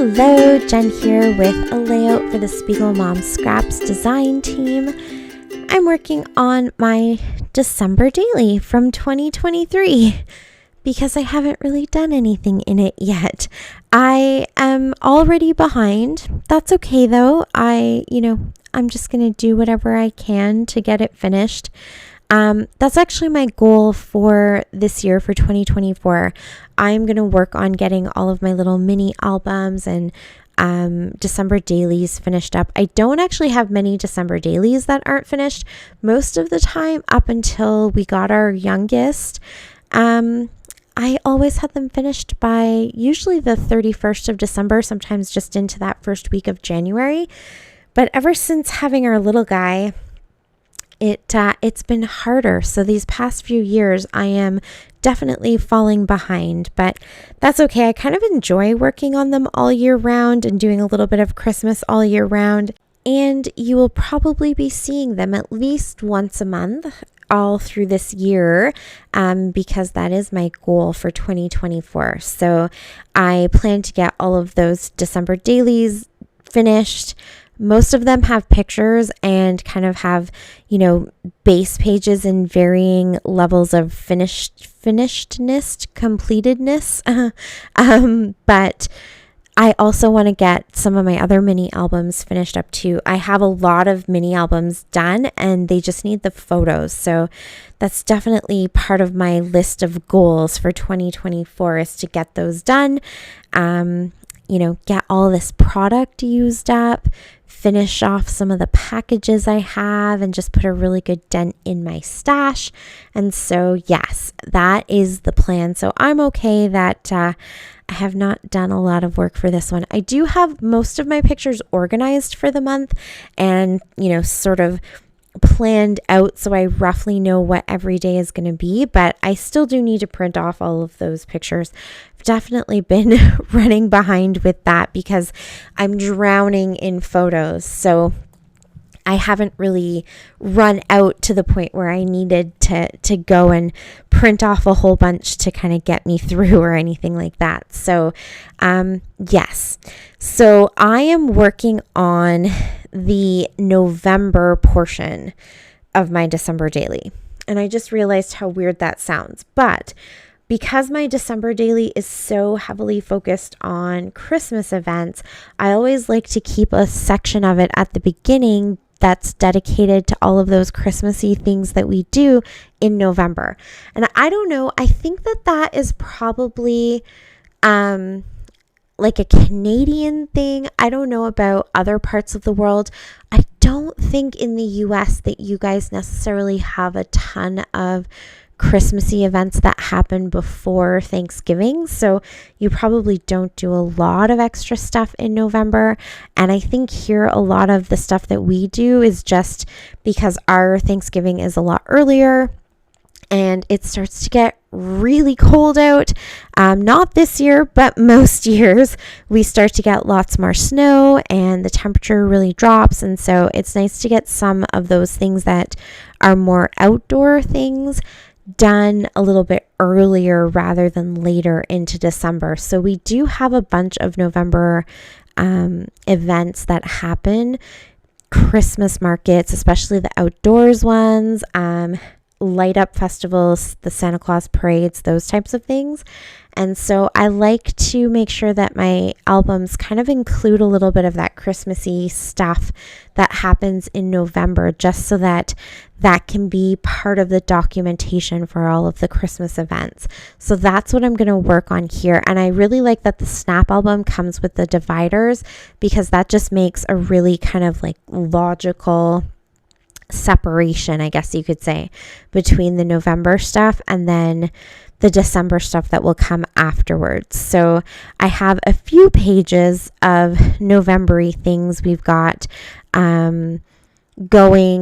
Hello, Jen here with a layout for the Spiegel Mom Scraps design team. I'm working on my December daily from 2023 because I haven't really done anything in it yet. I am already behind. That's okay though. I'm just going to do whatever I can to get it finished. That's actually my goal for this year, for 2024. I'm going to work on getting all of my little mini albums and December dailies finished up. I don't actually have many December dailies that aren't finished. Most of the time, up until we got our youngest, I always had them finished by usually the 31st of December, sometimes just into that first week of January. But ever since having our little guy, it's been harder. So these past few years, I am definitely falling behind, but that's okay. I kind of enjoy working on them all year round and doing a little bit of Christmas all year round. And you will probably be seeing them at least once a month all through this year, because that is my goal for 2024. So I plan to get all of those December dailies finished. Most of them have pictures and kind of have, base pages in varying levels of finishedness, completedness. But I also want to get some of my other mini albums finished up too. I have a lot of mini albums done and they just need the photos. So that's definitely part of my list of goals for 2024 is to get those done. Get all this product used up, finish off some of the packages I have, and just put a really good dent in my stash. And so, yes, that is the plan. So I'm okay that I have not done a lot of work for this one. I do have most of my pictures organized for the month and, sort of planned out so I roughly know what every day is going to be, but I still do need to print off all of those pictures. I've definitely been running behind with that because I'm drowning in photos. So I haven't really run out to the point where I needed to go and print off a whole bunch to kind of get me through or anything like that. So, yes. So I am working on the November portion of my December daily. And I just realized how weird that sounds. But because my December daily is so heavily focused on Christmas events, I always like to keep a section of it at the beginning that's dedicated to all of those Christmassy things that we do in November. And I don't know, I think that is probably like a Canadian thing. I don't know about other parts of the world. I don't think in the US that you guys necessarily have a ton of Christmassy events that happen before Thanksgiving. So you probably don't do a lot of extra stuff in November. And I think here a lot of the stuff that we do is just because our Thanksgiving is a lot earlier and it starts to get really cold out. Not this year, but most years we start to get lots more snow and the temperature really drops. And so it's nice to get some of those things that are more outdoor things done a little bit earlier rather than later into December. So we do have a bunch of November events that happen, Christmas markets, especially the outdoors ones, light up festivals, the Santa Claus parades, those types of things. And so I like to make sure that my albums kind of include a little bit of that Christmassy stuff that happens in November, just so that can be part of the documentation for all of the Christmas events. So that's what I'm going to work on here. And I really like that the Snap album comes with the dividers because that just makes a really kind of like logical separation, I guess you could say, between the November stuff and then the December stuff that will come afterwards. So I have a few pages of November-y things. We've got going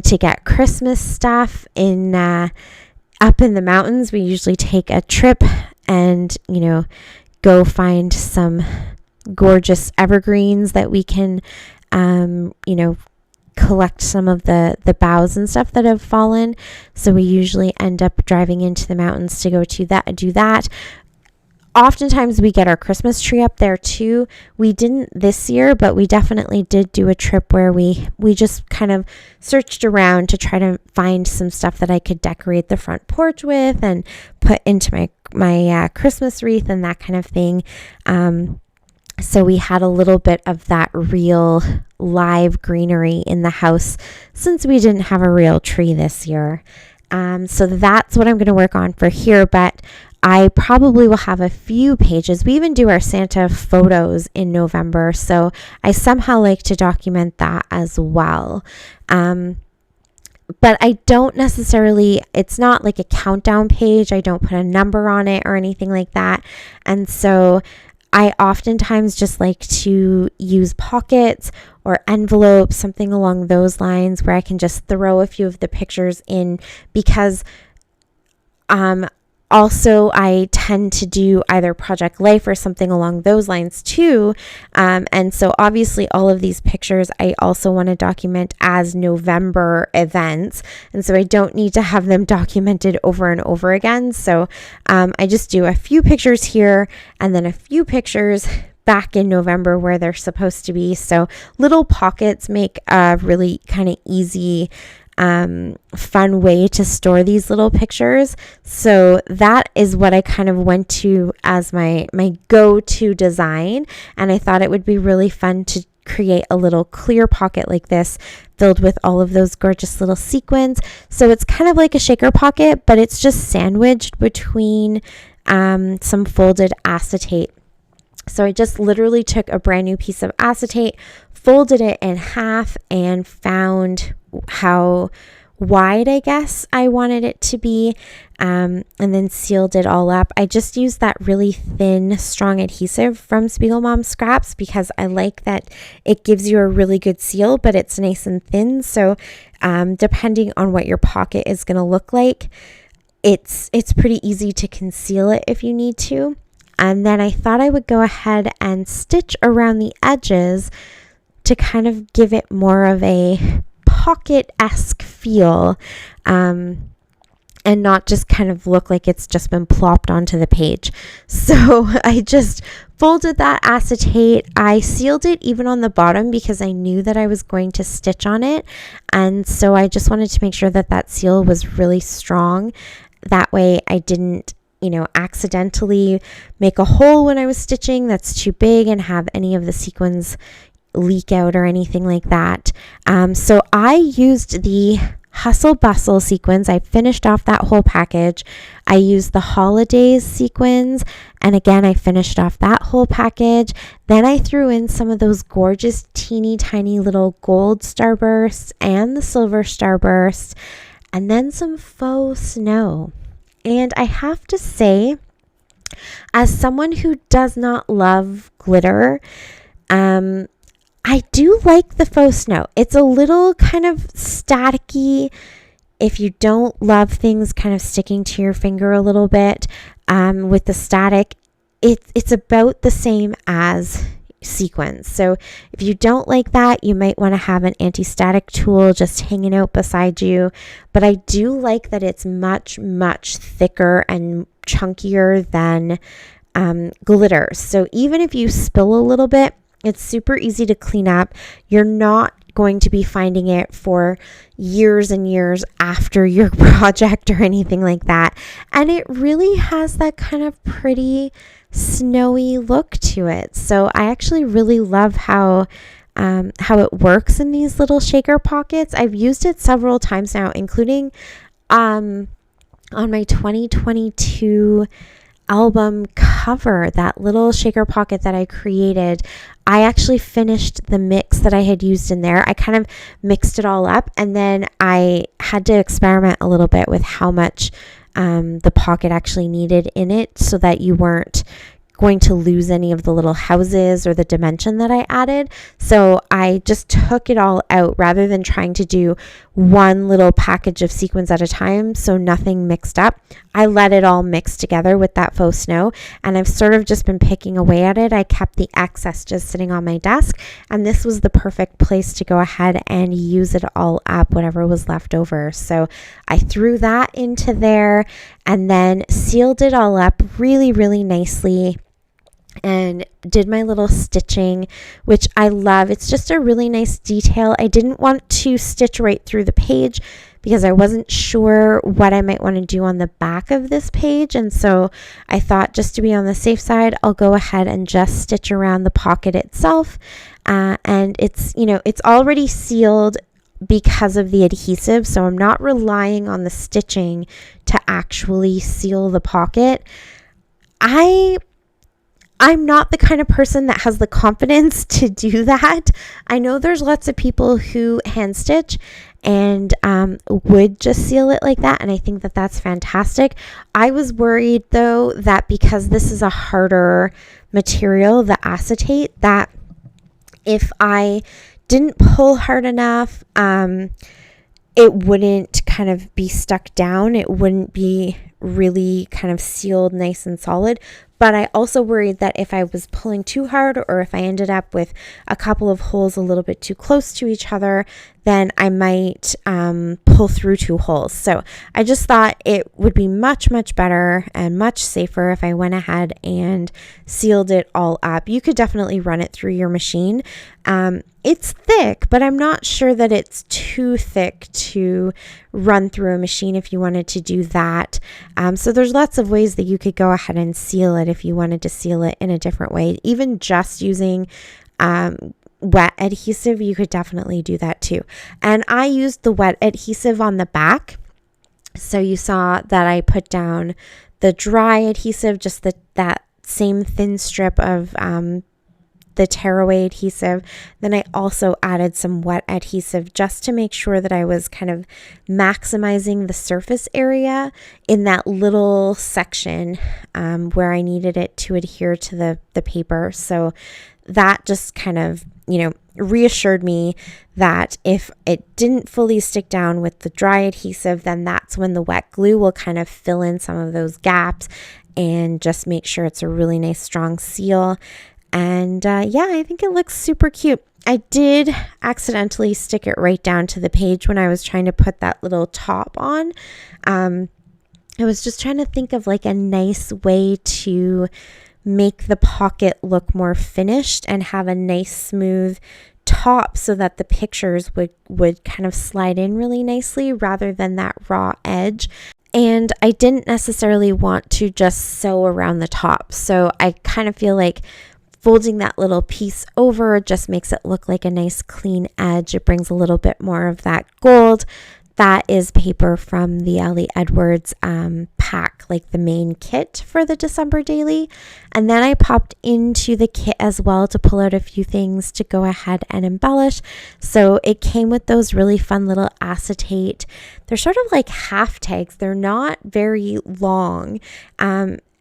to get Christmas stuff in up in the mountains. We usually take a trip and go find some gorgeous evergreens that we can collect some of the boughs and stuff that have fallen. So we usually end up driving into the mountains to go to do that. oftentimes we get our Christmas tree up there too. We didn't this year, but we definitely did do a trip where we just kind of searched around to try to find some stuff that I could decorate the front porch with and put into my Christmas wreath and that kind of thing. So we had a little bit of that real live greenery in the house since we didn't have a real tree this year. So that's what I'm going to work on for here, but I probably will have a few pages. We even do our Santa photos in November, so I somehow like to document that as well. But I don't necessarily, it's not like a countdown page. I don't put a number on it or anything like that. And so I oftentimes just like to use pockets or envelopes, something along those lines where I can just throw a few of the pictures in, because also I tend to do either Project Life or something along those lines too. And so obviously all of these pictures I also want to document as November events. And so I don't need to have them documented over and over again. So I just do a few pictures here and then a few pictures back in November where they're supposed to be. So little pockets make a really kind of easy fun way to store these little pictures. So that is what I kind of went to as my go-to design, and I thought it would be really fun to create a little clear pocket like this filled with all of those gorgeous little sequins. So it's kind of like a shaker pocket, but it's just sandwiched between some folded acetate. So I just literally took a brand new piece of acetate, folded it in half, and found how wide, I guess, I wanted it to be, and then sealed it all up. I just used that really thin, strong adhesive from Spiegel Mom Scraps because I like that it gives you a really good seal, but it's nice and thin. So depending on what your pocket is going to look like, it's pretty easy to conceal it if you need to. And then I thought I would go ahead and stitch around the edges to kind of give it more of a pocket-esque feel, and not just kind of look like it's just been plopped onto the page. So I just folded that acetate. I sealed it even on the bottom because I knew that I was going to stitch on it. And so I just wanted to make sure that that seal was really strong. That way I didn't accidentally make a hole when I was stitching that's too big and have any of the sequins leak out or anything like that. So I used the Hustle Bustle sequins. I finished off that whole package. I used the Holidays sequins, and again I finished off that whole package. Then I threw in some of those gorgeous teeny tiny little gold starbursts and the silver starburst, and then some faux snow. And I have to say, as someone who does not love glitter, I do like the faux snow. It's a little kind of staticky. If you don't love things kind of sticking to your finger a little bit with the static, it's about the same as sequins. So if you don't like that, you might want to have an anti-static tool just hanging out beside you. But I do like that it's much, much thicker and chunkier than glitter. So even if you spill a little bit, it's super easy to clean up. You're not going to be finding it for years and years after your project or anything like that. And it really has that kind of pretty snowy look to it. So I actually really love how it works in these little shaker pockets. I've used it several times now, including on my 2022 album cover, that little shaker pocket that I created. I actually finished the mix that I had used in there. I kind of mixed it all up, and then I had to experiment a little bit with how much the pocket actually needed in it so that you weren't going to lose any of the little houses or the dimension that I added. So I just took it all out rather than trying to do one little package of sequins at a time so nothing mixed up. I let it all mix together with that faux snow, and I've sort of just been picking away at it. I kept the excess just sitting on my desk, and this was the perfect place to go ahead and use it all up, whatever was left over. So I threw that into there and then sealed it all up really, really nicely and did my little stitching, which I love. It's just a really nice detail. I didn't want to stitch right through the page because I wasn't sure what I might want to do on the back of this page. And so I thought, just to be on the safe side, I'll go ahead and just stitch around the pocket itself. And it's, it's already sealed because of the adhesive, so I'm not relying on the stitching to actually seal the pocket. I'm not the kind of person that has the confidence to do that. I know there's lots of people who hand stitch and would just seal it like that, and I think that that's fantastic. I was worried though that because this is a harder material, the acetate, that if I didn't pull hard enough, it wouldn't kind of be stuck down. It wouldn't be really kind of sealed nice and solid. But I also worried that if I was pulling too hard, or if I ended up with a couple of holes a little bit too close to each other, then I might pull through 2 holes. So I just thought it would be much, much better and much safer if I went ahead and sealed it all up. You could definitely run it through your machine. It's thick, but I'm not sure that it's too thick to run through a machine if you wanted to do that. So there's lots of ways that you could go ahead and seal it if you wanted to seal it in a different way. Even just using wet adhesive, you could definitely do that too. And I used the wet adhesive on the back. So you saw that I put down the dry adhesive, just that same thin strip of the tearaway adhesive. Then I also added some wet adhesive just to make sure that I was kind of maximizing the surface area in that little section where I needed it to adhere to the paper. So that just kind of, reassured me that if it didn't fully stick down with the dry adhesive, then that's when the wet glue will kind of fill in some of those gaps and just make sure it's a really nice strong seal. And I think it looks super cute. I did accidentally stick it right down to the page when I was trying to put that little top on. I was just trying to think of like a nice way to make the pocket look more finished and have a nice smooth top so that the pictures would kind of slide in really nicely rather than that raw edge. And I didn't necessarily want to just sew around the top. So I kind of feel like folding that little piece over just makes it look like a nice clean edge. It brings a little bit more of that gold. That is paper from the Ellie Edwards pack, like the main kit for the December daily. And then I popped into the kit as well to pull out a few things to go ahead and embellish. So it came with those really fun little acetate. They're sort of like half tags. They're not very long.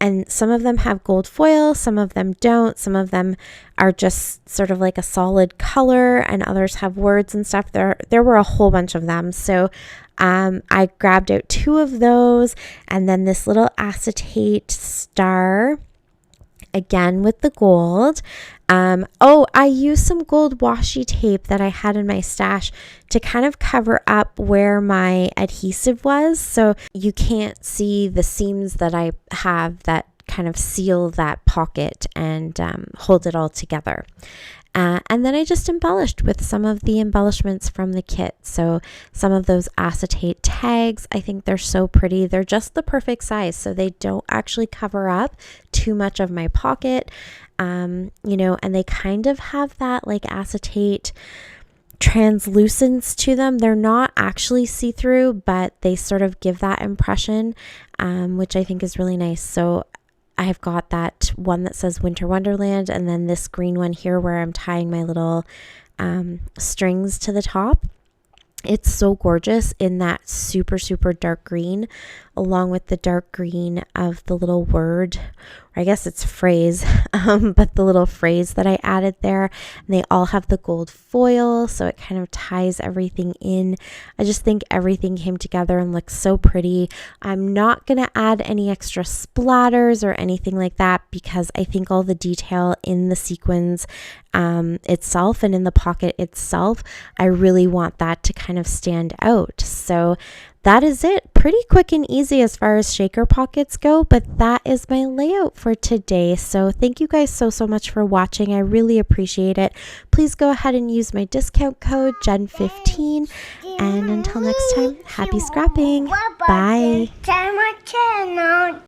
And some of them have gold foil, some of them don't. Some of them are just sort of like a solid color, and others have words and stuff. There were a whole bunch of them. So I grabbed out 2 of those, and then this little acetate star, again with the gold. I used some gold washi tape that I had in my stash to kind of cover up where my adhesive was, so you can't see the seams that I have that kind of seal that pocket and hold it all together. And then I just embellished with some of the embellishments from the kit. So some of those acetate tags, I think they're so pretty. They're just the perfect size, so they don't actually cover up too much of my pocket. And they kind of have that like acetate translucence to them. They're not actually see-through, but they sort of give that impression, which I think is really nice. So I've got that one that says Winter Wonderland, and then this green one here where I'm tying my little strings to the top. It's so gorgeous in that super, super dark green. along with the dark green of the little word, or I guess it's phrase, but the little phrase that I added there. And they all have the gold foil, so it kind of ties everything in. I just think everything came together and looks so pretty. I'm not going to add any extra splatters or anything like that because I think all the detail in the sequins itself and in the pocket itself, I really want that to kind of stand out. So that is it. Pretty quick and easy as far as shaker pockets go, but that is my layout for today. So thank you guys so much for watching. I really appreciate it. Please go ahead and use my discount code Jen15. And until next time, happy scrapping. Bye.